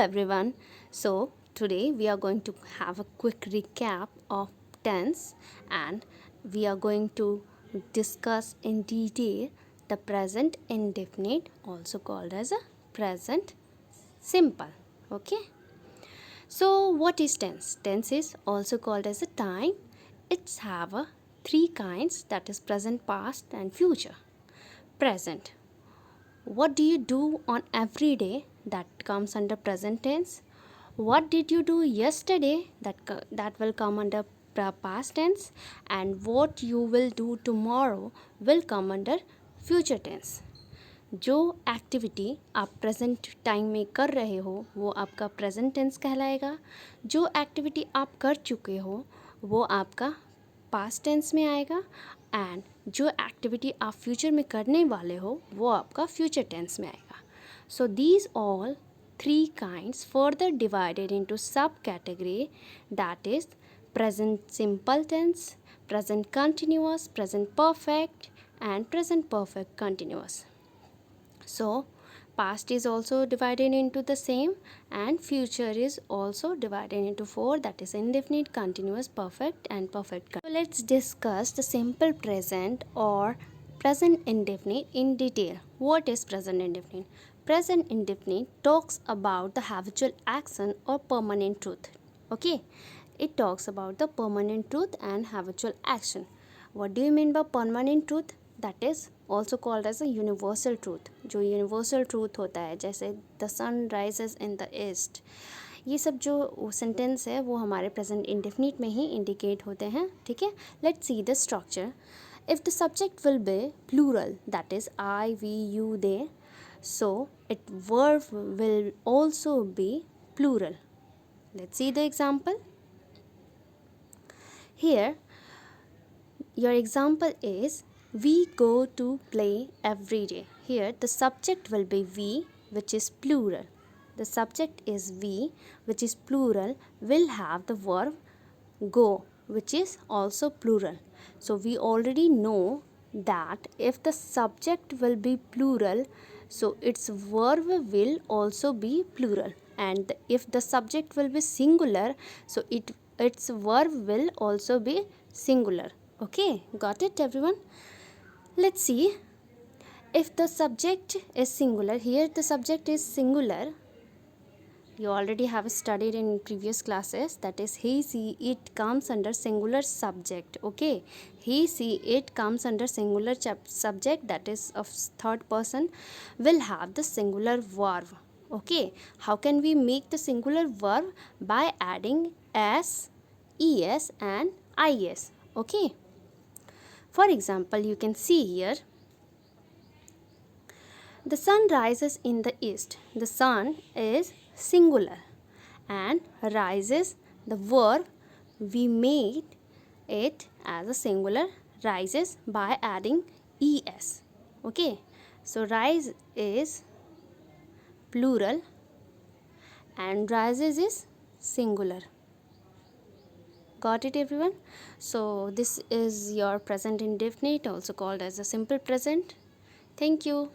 everyone. So today we are going to have a quick recap of tense, and we are going to discuss in detail the present indefinite, also called as a present simple. Okay. So what is tense? Tense is also called as a time. It's have a three kinds, that is present, past and future. Present. What do you do on every day? That comes under present tense. What did you do yesterday? That will come under past tense. And what you will do tomorrow will come under future tense. जो activity आप present time में कर रहे हो वो आपका present tense कहलाएगा. जो एक्टिविटी आप कर चुके हो वो आपका पास्ट टेंस में आएगा. एंड जो एक्टिविटी आप फ्यूचर में करने वाले हो वो आपका फ्यूचर टेंस में आएगा. So these all three kinds further divided into subcategory, that is present simple tense, present continuous, present perfect and present perfect continuous. So past is also divided into the same, and future is also divided into four, that is indefinite, continuous, perfect and perfect. So let's discuss the simple present or present indefinite in detail. What is present indefinite? Present indefinite talks about the habitual action or permanent truth. Okay, it talks about the permanent truth and habitual action. What do you mean by permanent truth? That is also called as a universal truth. जो universal truth होता है, जैसे the sun rises in the east, ये सब जो sentence है वो हमारे प्रेजेंट इंडेफिनिट में ही इंडिकेट होते हैं. ठीक है, let's see the structure. If the subject will be plural, that is I, we, you, they, so it verb will also be plural. Let's see the example. Here your example is we go to play every day. Here the subject will be we, which is plural. The subject is we, which is plural, will have the verb go, which is also plural. So we already know that if the subject will be plural, so its verb will also be plural. And if the subject will be singular, so its verb will also be singular. Okay, got it everyone? Let's see. If the subject is singular, here the subject is singular. You already have studied in previous classes, that is he, she, it comes under singular subject. Okay, he, she, it comes under singular subject, that is of third person, will have the singular verb. Okay, how can we make the singular verb? By adding s, es and is. Okay, for example, you can see here the sun rises in the east. The sun is singular and rises, the verb, we made it as a singular, rises, by adding es. Okay, so rise is plural and rises is singular. Got it everyone? So this is your present indefinite, also called as a simple present. Thank you.